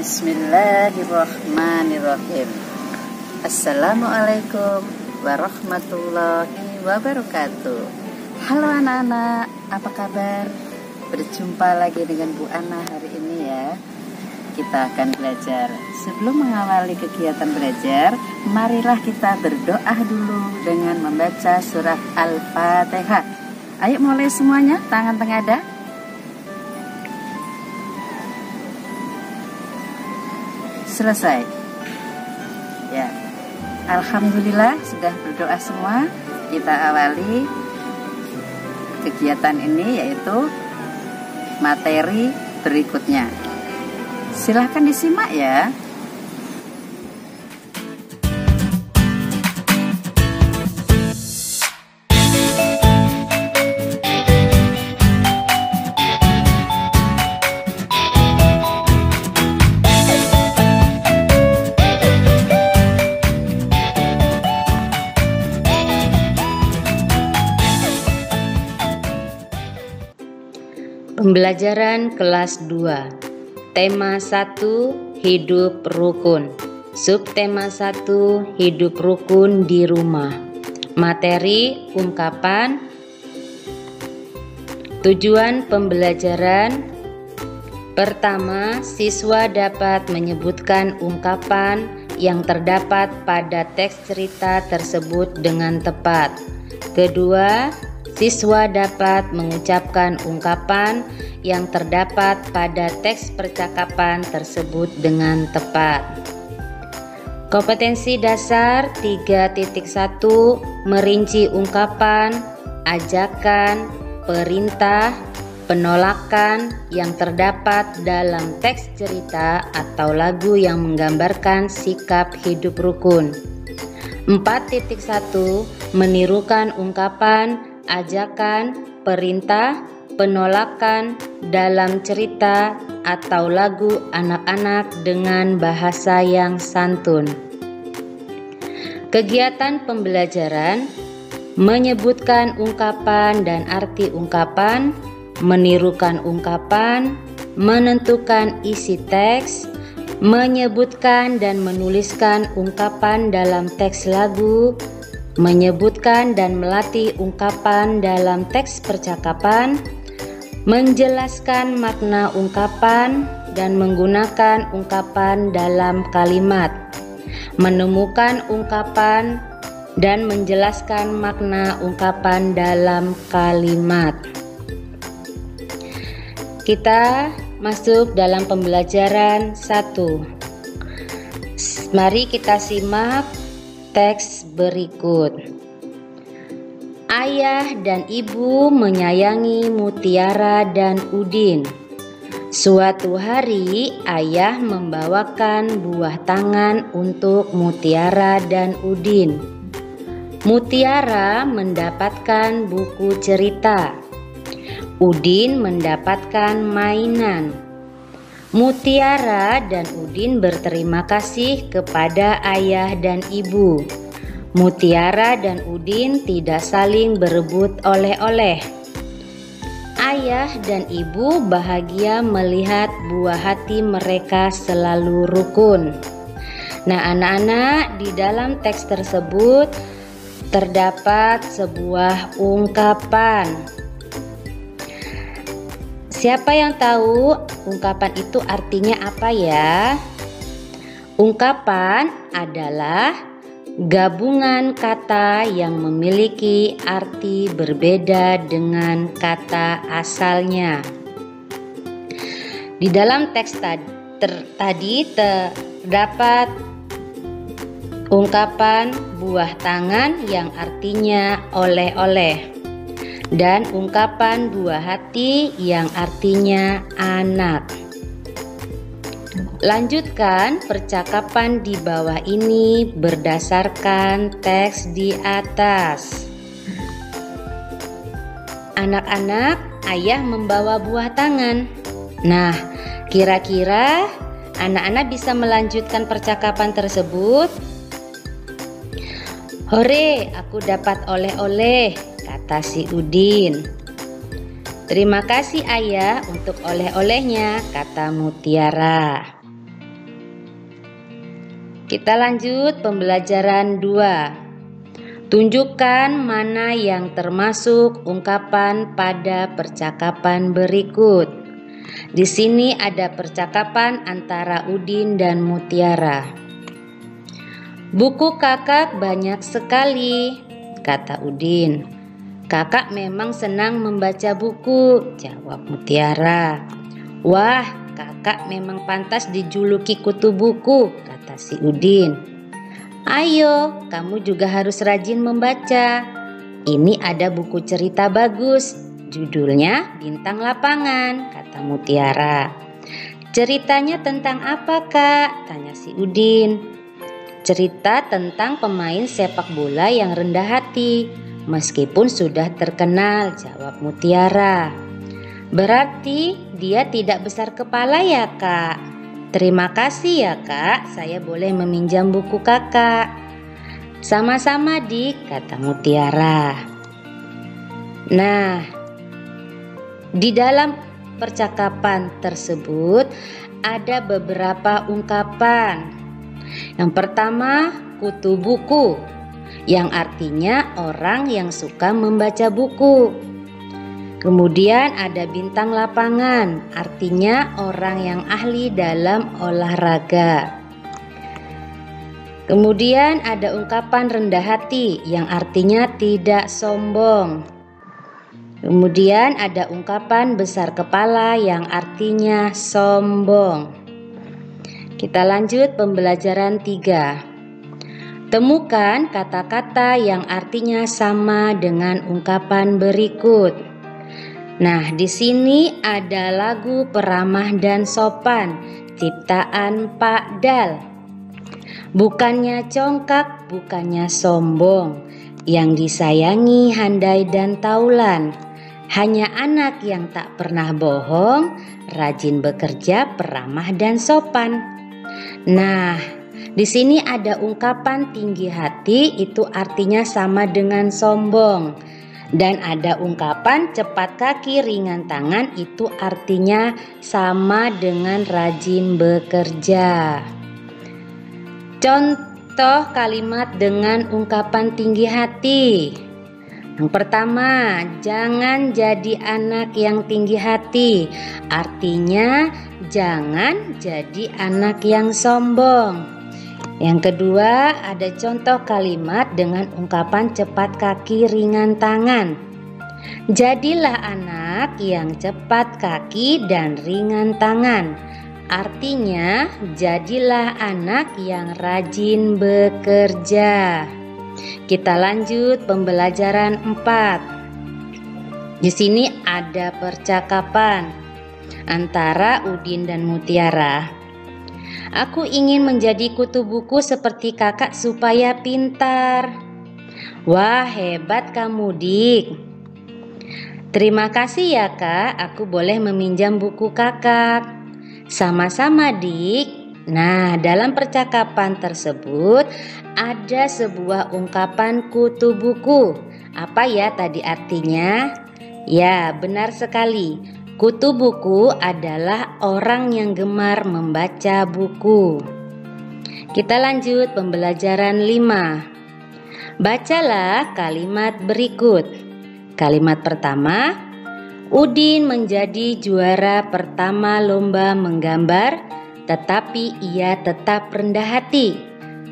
Bismillahirrahmanirrahim. Assalamualaikum warahmatullahi wabarakatuh. Halo anak-anak, apa kabar? Berjumpa lagi dengan Bu Ana hari ini ya. Kita akan belajar. Sebelum mengawali kegiatan belajar, marilah kita berdoa dulu dengan membaca surat Al-Fatihah. Ayo mulai semuanya, tangan tengadah. Selesai ya. Alhamdulillah sudah berdoa semua. Kita awali kegiatan ini, yaitu materi berikutnya. Silahkan disimak ya. Pembelajaran kelas 2. Tema 1, hidup rukun. Subtema 1, hidup rukun di rumah. Materi ungkapan. Tujuan pembelajaran. Pertama, siswa dapat menyebutkan ungkapan yang terdapat pada teks cerita tersebut dengan tepat. Kedua, siswa dapat mengucapkan ungkapan yang terdapat pada teks percakapan tersebut dengan tepat. Kompetensi dasar 3.1 merinci ungkapan, ajakan, perintah, penolakan yang terdapat dalam teks cerita atau lagu yang menggambarkan sikap hidup rukun. 4.1 menirukan ungkapan, ajakan, perintah, penolakan dalam cerita atau lagu anak-anak dengan bahasa yang santun. Kegiatan pembelajaran: menyebutkan ungkapan dan arti ungkapan, menirukan ungkapan, menentukan isi teks, menyebutkan dan menuliskan ungkapan dalam teks lagu, menyebutkan dan melatih ungkapan dalam teks percakapan, menjelaskan makna ungkapan dan menggunakan ungkapan dalam kalimat, menemukan ungkapan dan menjelaskan makna ungkapan dalam kalimat. Kita masuk dalam pembelajaran 1. Mari kita simak teks berikut. Ayah dan ibu menyayangi Mutiara dan Udin. Suatu hari ayah membawakan buah tangan untuk Mutiara dan Udin. Mutiara mendapatkan buku cerita. Udin mendapatkan mainan. Mutiara dan Udin berterima kasih kepada ayah dan ibu. Mutiara dan Udin tidak saling berebut oleh-oleh. Ayah dan ibu bahagia melihat buah hati mereka selalu rukun. Nah, anak-anak, di dalam teks tersebut terdapat sebuah ungkapan. Siapa yang tahu ungkapan itu artinya apa ya? Ungkapan adalah gabungan kata yang memiliki arti berbeda dengan kata asalnya. Di dalam teks tadi terdapat ungkapan buah tangan yang artinya oleh-oleh, dan ungkapan buah hati yang artinya anak. Lanjutkan percakapan di bawah ini berdasarkan teks di atas. Anak-anak, ayah membawa buah tangan. Nah, kira-kira anak-anak bisa melanjutkan percakapan tersebut? Hore, aku dapat oleh-oleh, kata si Udin. Terima kasih ayah untuk oleh-olehnya, kata Mutiara. Kita lanjut pembelajaran 2. Tunjukkan mana yang termasuk ungkapan pada percakapan berikut. Di sini ada percakapan antara Udin dan Mutiara. "Buku kakak banyak sekali," kata Udin. "Kakak memang senang membaca buku," jawab Mutiara. "Wah, kakak memang pantas dijuluki kutu buku," kata si Udin. "Ayo, kamu juga harus rajin membaca. Ini ada buku cerita bagus, judulnya Bintang Lapangan," kata Mutiara. "Ceritanya tentang apa, Kak?" tanya si Udin. "Cerita tentang pemain sepak bola yang rendah hati, meskipun sudah terkenal," jawab Mutiara. "Berarti dia tidak besar kepala ya, Kak? Terima kasih ya, Kak. Saya boleh meminjam buku kakak." "Sama-sama, Dik," kata Mutiara. Nah, di dalam percakapan tersebut ada beberapa ungkapan. Yang pertama, kutu buku, yang artinya orang yang suka membaca buku. Kemudian ada bintang lapangan, artinya orang yang ahli dalam olahraga. Kemudian ada ungkapan rendah hati, yang artinya tidak sombong. Kemudian ada ungkapan besar kepala, yang artinya sombong. Kita lanjut pembelajaran 3. Temukan kata-kata yang artinya sama dengan ungkapan berikut. Nah, di sini ada lagu Peramah dan Sopan, ciptaan Pak Dal. "Bukannya congkak, bukannya sombong, yang disayangi handai dan taulan. Hanya anak yang tak pernah bohong, rajin bekerja, peramah dan sopan." Nah, di sini ada ungkapan tinggi hati, itu artinya sama dengan sombong. Dan ada ungkapan cepat kaki ringan tangan, itu artinya sama dengan rajin bekerja. Contoh kalimat dengan ungkapan tinggi hati. Yang pertama, jangan jadi anak yang tinggi hati, artinya jangan jadi anak yang sombong. Yang kedua, ada contoh kalimat dengan ungkapan cepat kaki ringan tangan. Jadilah anak yang cepat kaki dan ringan tangan, artinya jadilah anak yang rajin bekerja. Kita lanjut pembelajaran 4. Di sini ada percakapan antara Udin dan Mutiara. "Aku ingin menjadi kutu buku seperti kakak supaya pintar." "Wah, hebat kamu, Dik." "Terima kasih ya, Kak. Aku boleh meminjam buku kakak." "Sama-sama, Dik." Nah, dalam percakapan tersebut ada sebuah ungkapan kutu buku. Apa ya tadi artinya? Ya, benar sekali. Kutu buku adalah orang yang gemar membaca buku. Kita lanjut pembelajaran 5. Bacalah kalimat berikut. Kalimat pertama, Udin menjadi juara pertama lomba menggambar, tetapi ia tetap rendah hati.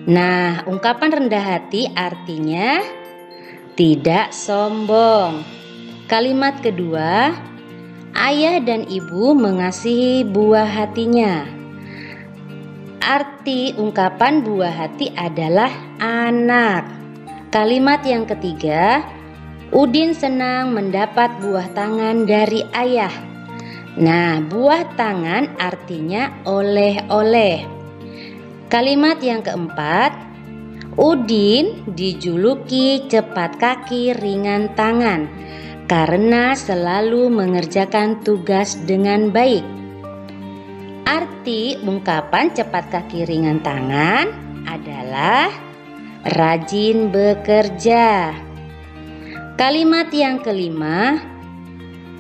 Nah, ungkapan rendah hati artinya tidak sombong. Kalimat kedua, ayah dan ibu mengasihi buah hatinya. Arti ungkapan buah hati adalah anak. Kalimat yang ketiga, Udin senang mendapat buah tangan dari ayah. Nah, buah tangan artinya oleh-oleh. Kalimat yang keempat, Udin dijuluki cepat kaki ringan tangan karena selalu mengerjakan tugas dengan baik. Arti ungkapan cepat kaki ringan tangan adalah rajin bekerja. Kalimat yang kelima,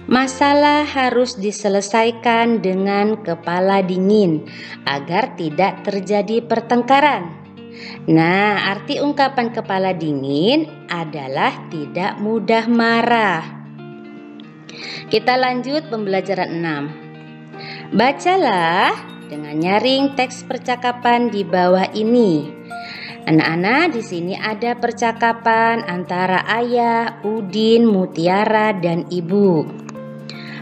masalah harus diselesaikan dengan kepala dingin agar tidak terjadi pertengkaran. Nah, arti ungkapan kepala dingin adalah tidak mudah marah. Kita lanjut pembelajaran 6. Bacalah dengan nyaring teks percakapan di bawah ini. Anak-anak, di sini ada percakapan antara ayah, Udin, Mutiara, dan ibu.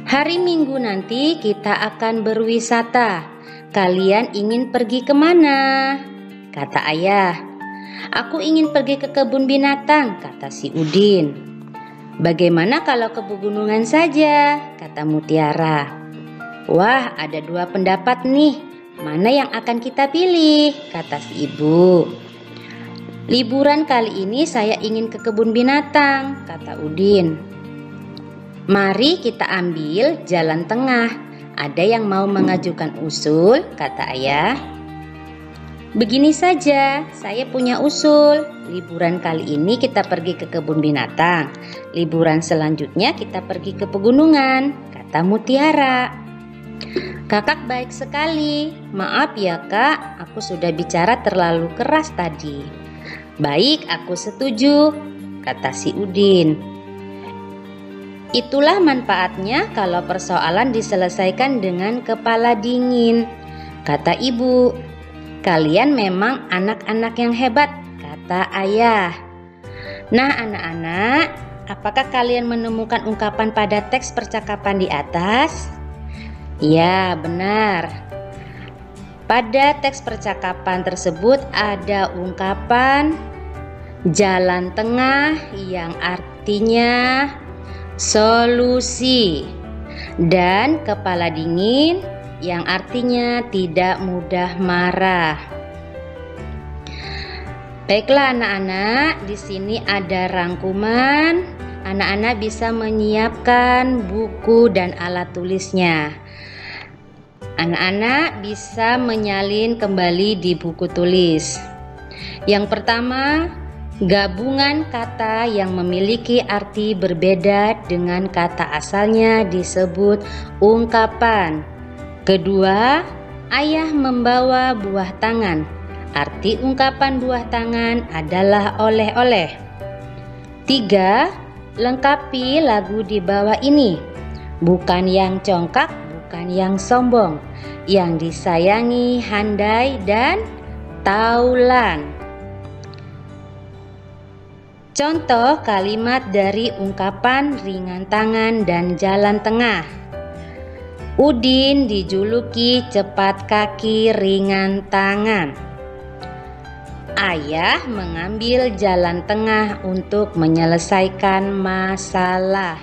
Hari Minggu nanti kita akan berwisata. Kalian ingin pergi kemana? Kata ayah. Aku ingin pergi ke kebun binatang, kata si Udin. Bagaimana kalau ke pegunungan saja? Kata Mutiara. Wah, ada dua pendapat nih. Mana yang akan kita pilih? Kata si ibu. Liburan kali ini saya ingin ke kebun binatang, kata Udin. Mari kita ambil jalan tengah. Ada yang mau mengajukan usul? Kata ayah. Begini saja, saya punya usul. Liburan kali ini kita pergi ke kebun binatang. Liburan selanjutnya kita pergi ke pegunungan, kata Mutiara. Kakak baik sekali. Maaf ya kak, aku sudah bicara terlalu keras tadi. Baik, aku setuju, kata si Udin. Itulah manfaatnya kalau persoalan diselesaikan dengan kepala dingin, kata ibu. Kalian memang anak-anak yang hebat, kata ayah. Nah anak-anak, apakah kalian menemukan ungkapan pada teks percakapan di atas? Ya, benar. Pada teks percakapan tersebut ada ungkapan jalan tengah yang artinya solusi, dan kepala dingin yang artinya tidak mudah marah. Baiklah anak-anak, di sini ada rangkuman. Anak-anak bisa menyiapkan buku dan alat tulisnya. Anak-anak bisa menyalin kembali di buku tulis. Yang pertama, gabungan kata yang memiliki arti berbeda dengan kata asalnya disebut ungkapan. Kedua, ayah membawa buah tangan. Arti ungkapan buah tangan adalah oleh-oleh. 3, lengkapi lagu di bawah ini. Bukan yang congkak, bukan yang sombong. Yang disayangi, handai, dan taulan. Contoh kalimat dari ungkapan ringan tangan dan jalan tengah. Udin dijuluki cepat kaki ringan tangan. Ayah mengambil jalan tengah untuk menyelesaikan masalah.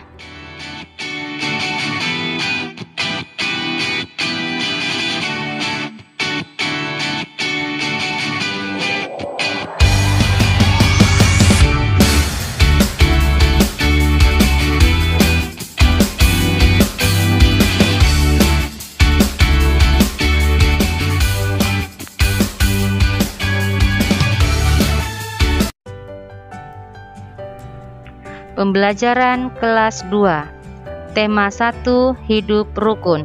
Pembelajaran kelas 2. Tema 1, hidup rukun.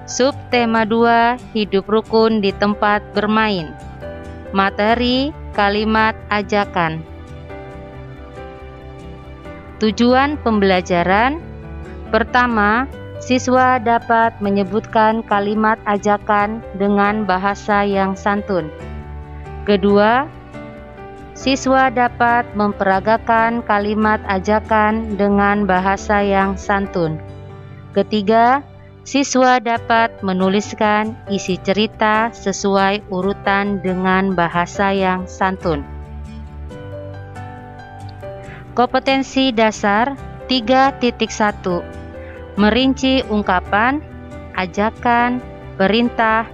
Subtema 2, hidup rukun di tempat bermain. Materi, kalimat ajakan. Tujuan pembelajaran. Pertama, siswa dapat menyebutkan kalimat ajakan dengan bahasa yang santun. Kedua, siswa dapat memperagakan kalimat ajakan dengan bahasa yang santun. Ketiga, siswa dapat menuliskan isi cerita sesuai urutan dengan bahasa yang santun. Kompetensi dasar 3.1. Merinci ungkapan, ajakan, perintah,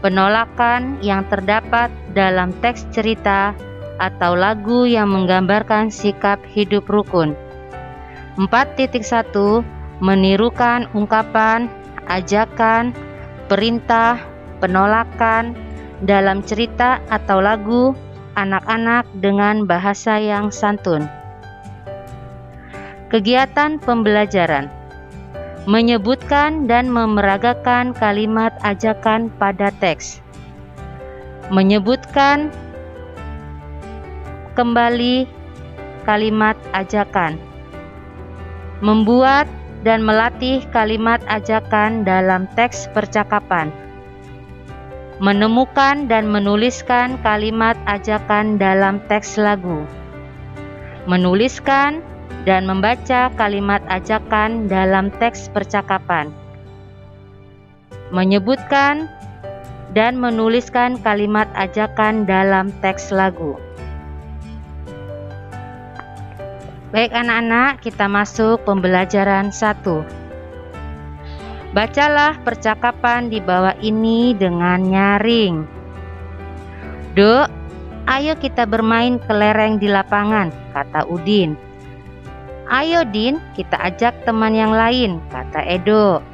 penolakan yang terdapat dalam teks cerita atau lagu yang menggambarkan sikap hidup rukun. 4.1. Menirukan ungkapan, ajakan, perintah, penolakan dalam cerita atau lagu anak-anak dengan bahasa yang santun. Kegiatan pembelajaran. Menyebutkan dan memeragakan kalimat ajakan pada teks. Menyebutkan kembali kalimat ajakan. Membuat dan melatih kalimat ajakan dalam teks percakapan. Menemukan dan menuliskan kalimat ajakan dalam teks lagu. Menuliskan dan membaca kalimat ajakan dalam teks percakapan. Menyebutkan dan menuliskan kalimat ajakan dalam teks lagu. Baik anak-anak, kita masuk pembelajaran 1. Bacalah percakapan di bawah ini dengan nyaring. Dok, ayo kita bermain kelereng di lapangan, kata Udin. Ayo Din, kita ajak teman yang lain, kata Edo.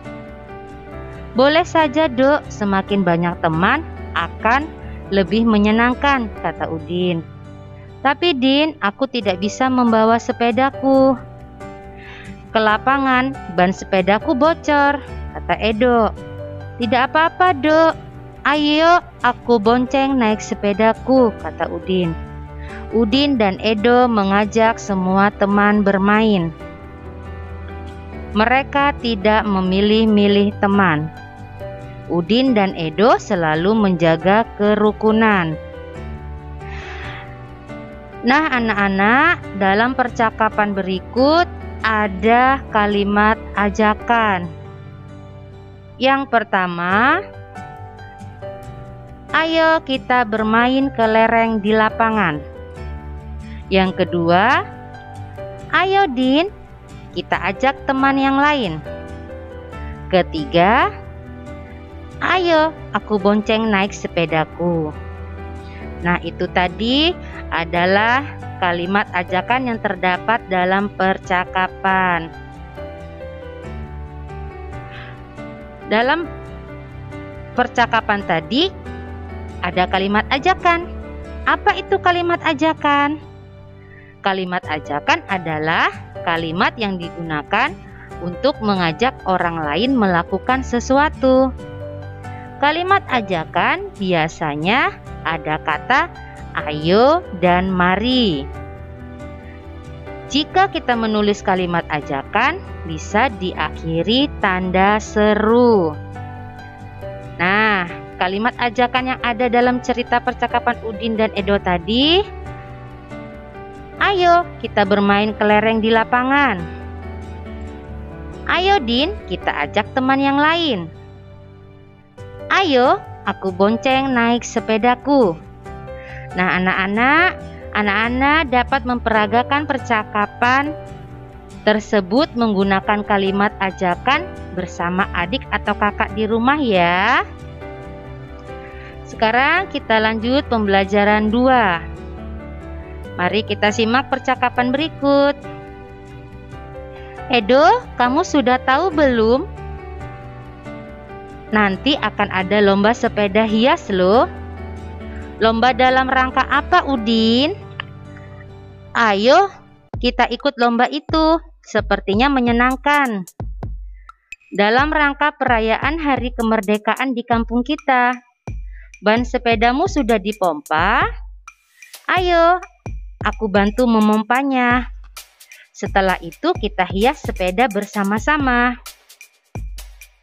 Boleh saja Dok, semakin banyak teman akan lebih menyenangkan, kata Udin. Tapi Din, aku tidak bisa membawa sepedaku. Ke lapangan, ban sepedaku bocor, kata Edo. Tidak apa-apa Dok, ayo aku bonceng naik sepedaku, kata Udin. Udin dan Edo mengajak semua teman bermain. Mereka tidak memilih-milih teman. Udin dan Edo selalu menjaga kerukunan. Nah anak-anak, dalam percakapan berikut ada kalimat ajakan. Yang pertama, ayo kita bermain kelereng di lapangan. Yang kedua, ayo Din, kita ajak teman yang lain. Ketiga, ayo aku bonceng naik sepedaku. Nah, itu tadi adalah kalimat ajakan yang terdapat dalam percakapan. Dalam percakapan tadi ada kalimat ajakan. Apa itu kalimat ajakan? Kalimat ajakan adalah kalimat yang digunakan untuk mengajak orang lain melakukan sesuatu. Kalimat ajakan biasanya ada kata ayo dan mari. Jika kita menulis kalimat ajakan, bisa diakhiri tanda seru. Nah, kalimat ajakan yang ada dalam cerita percakapan Udin dan Edo tadi, ayo kita bermain kelereng di lapangan. Ayo Din, kita ajak teman yang lain. Ayo, aku bonceng naik sepedaku. Nah, anak-anak dapat memperagakan percakapan tersebut menggunakan kalimat ajakan bersama adik atau kakak di rumah ya. Sekarang kita lanjut pembelajaran 2. Mari kita simak percakapan berikut. Edo, kamu sudah tahu belum? Nanti akan ada lomba sepeda hias loh. Lomba dalam rangka apa Udin? Ayo kita ikut lomba itu, sepertinya menyenangkan. Dalam rangka perayaan hari kemerdekaan di kampung kita. Ban sepedamu sudah dipompa? Ayo, aku bantu memompanya. Setelah itu kita hias sepeda bersama-sama.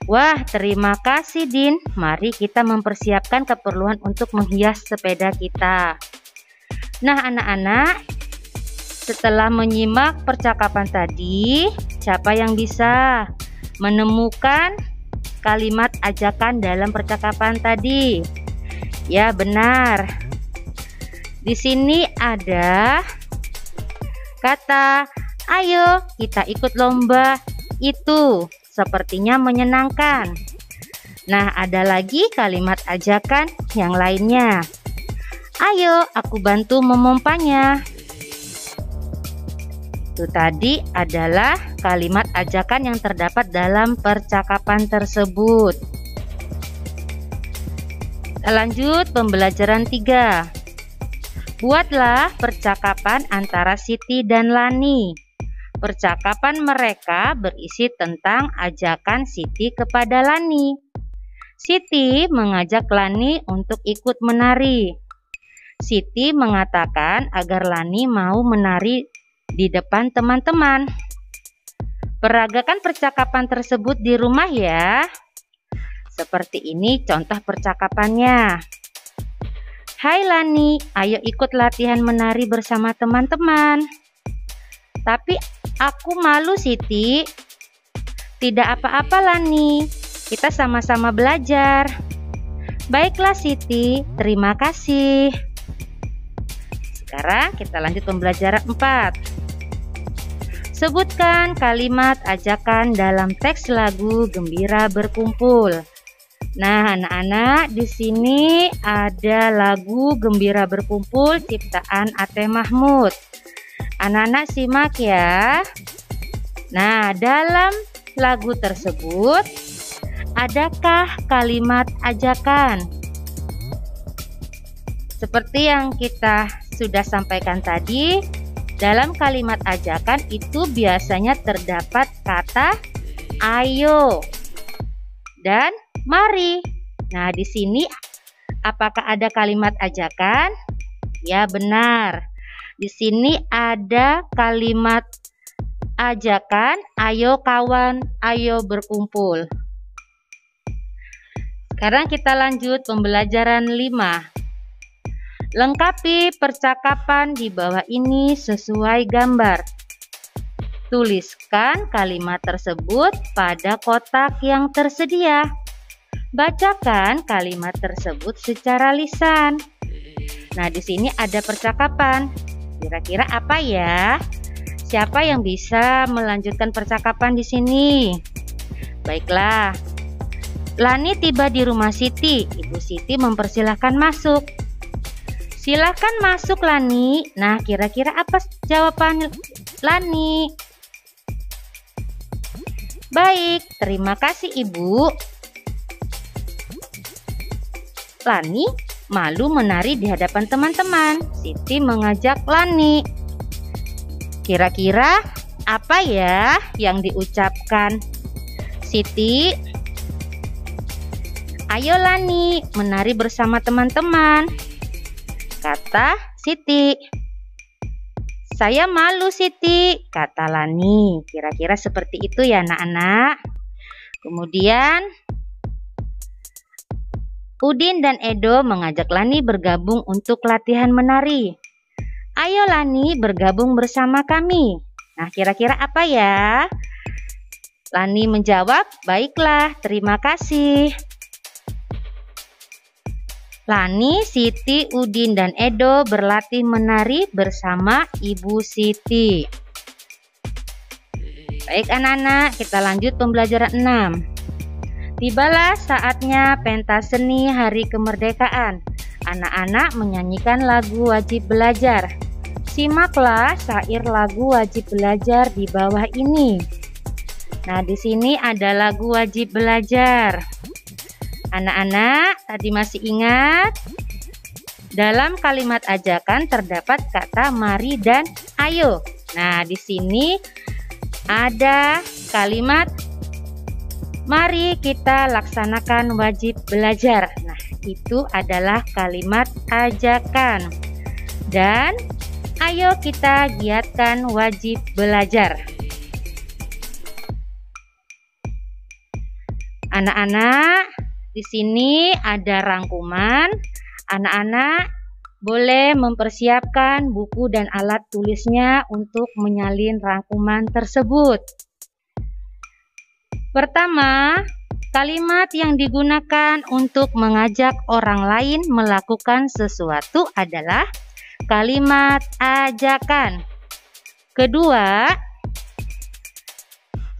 Wah, terima kasih Din. Mari kita mempersiapkan keperluan untuk menghias sepeda kita. Nah anak-anak, setelah menyimak percakapan tadi, siapa yang bisa menemukan kalimat ajakan dalam percakapan tadi? Ya, benar. Di sini ada kata, ayo kita ikut lomba itu. Sepertinya menyenangkan. Nah, ada lagi kalimat ajakan yang lainnya. Ayo, aku bantu memompanya. Itu tadi adalah kalimat ajakan yang terdapat dalam percakapan tersebut. Kita lanjut pembelajaran 3. Buatlah percakapan antara Siti dan Lani. Percakapan mereka berisi tentang ajakan Siti kepada Lani. Siti mengajak Lani untuk ikut menari. Siti mengatakan agar Lani mau menari di depan teman-teman. Peragakan percakapan tersebut di rumah ya. Seperti ini contoh percakapannya. Hai Lani, ayo ikut latihan menari bersama teman-teman. Tapi aku malu Siti. Tidak apa-apa Lani, kita sama-sama belajar. Baiklah Siti, terima kasih. Sekarang kita lanjut pembelajaran 4. Sebutkan kalimat ajakan dalam teks lagu Gembira Berkumpul. Nah, anak-anak, di sini ada lagu Gembira Berkumpul ciptaan Ate Mahmud. Anak-anak simak ya. Nah, dalam lagu tersebut adakah kalimat ajakan? Seperti yang kita sudah sampaikan tadi, dalam kalimat ajakan itu biasanya terdapat kata ayo dan mari. Nah, di sini apakah ada kalimat ajakan? Ya, benar. Di sini ada kalimat ajakan, ayo kawan, ayo berkumpul. Sekarang kita lanjut pembelajaran 5. Lengkapi percakapan di bawah ini sesuai gambar. Tuliskan kalimat tersebut pada kotak yang tersedia. Bacakan kalimat tersebut secara lisan. Nah, di sini ada percakapan. Kira-kira apa ya? Siapa yang bisa melanjutkan percakapan di sini? Baiklah. Lani tiba di rumah Siti. Ibu Siti mempersilahkan masuk. Silahkan masuk Lani. Nah, kira-kira apa jawaban Lani? Baik, terima kasih Ibu. Lani malu menari di hadapan teman-teman. Siti mengajak Lani. Kira-kira apa ya yang diucapkan Siti? Ayo Lani, menari bersama teman-teman, kata Siti. Saya malu Siti, kata Lani. Kira-kira seperti itu ya anak-anak. Kemudian Udin dan Edo mengajak Lani bergabung untuk latihan menari. Ayo Lani bergabung bersama kami. Nah, kira-kira apa ya? Lani menjawab, baiklah, terima kasih. Lani, Siti, Udin, dan Edo berlatih menari bersama Ibu Siti. Baik anak-anak, kita lanjut pembelajaran 6. Tibalah saatnya pentas seni Hari Kemerdekaan. Anak-anak menyanyikan lagu wajib belajar. Simaklah syair lagu wajib belajar di bawah ini. Nah, di sini ada lagu wajib belajar. Anak-anak, tadi masih ingat? Dalam kalimat ajakan terdapat kata mari dan ayo. Nah, di sini ada kalimat mari kita laksanakan wajib belajar. Nah, itu adalah kalimat ajakan. Dan ayo kita giatkan wajib belajar. Anak-anak, di sini ada rangkuman. Anak-anak boleh mempersiapkan buku dan alat tulisnya untuk menyalin rangkuman tersebut. Pertama, kalimat yang digunakan untuk mengajak orang lain melakukan sesuatu adalah kalimat ajakan. Kedua,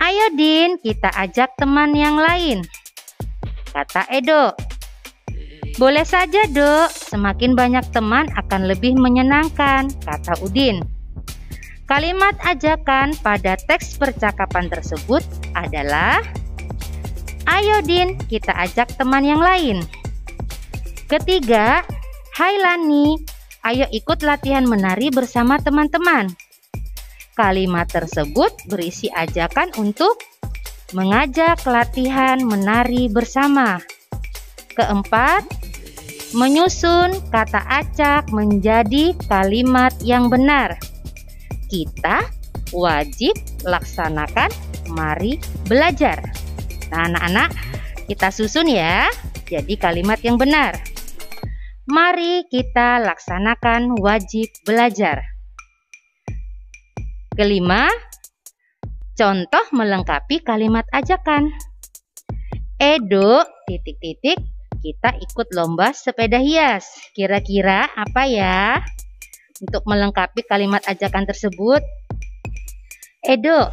ayo Din, kita ajak teman yang lain, kata Edo. Boleh saja Dok, semakin banyak teman akan lebih menyenangkan, kata Udin. Kalimat ajakan pada teks percakapan tersebut adalah ayo Din, kita ajak teman yang lain. Ketiga, hai Lani, ayo ikut latihan menari bersama teman-teman. Kalimat tersebut berisi ajakan untuk mengajak latihan menari bersama. Keempat, menyusun kata acak menjadi kalimat yang benar. Kita wajib laksanakan mari belajar. Nah, anak-anak, kita susun ya jadi kalimat yang benar. Mari kita laksanakan wajib belajar. Kelima, contoh melengkapi kalimat ajakan. Edo, kita ikut lomba sepeda hias. Kira-kira apa ya untuk melengkapi kalimat ajakan tersebut? Edo,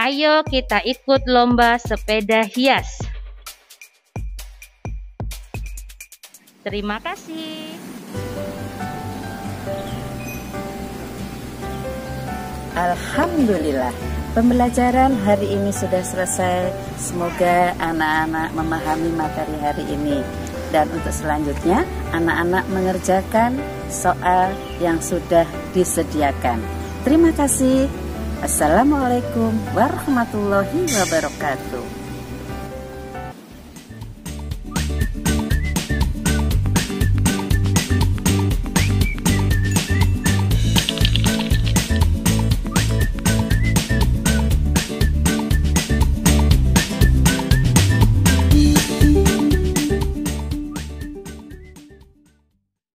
ayo kita ikut lomba sepeda hias. Terima kasih. Alhamdulillah, pembelajaran hari ini sudah selesai. Semoga anak-anak memahami materi hari ini. Dan untuk selanjutnya, anak-anak mengerjakan soal yang sudah disediakan. Terima kasih. Assalamualaikum warahmatullahi wabarakatuh.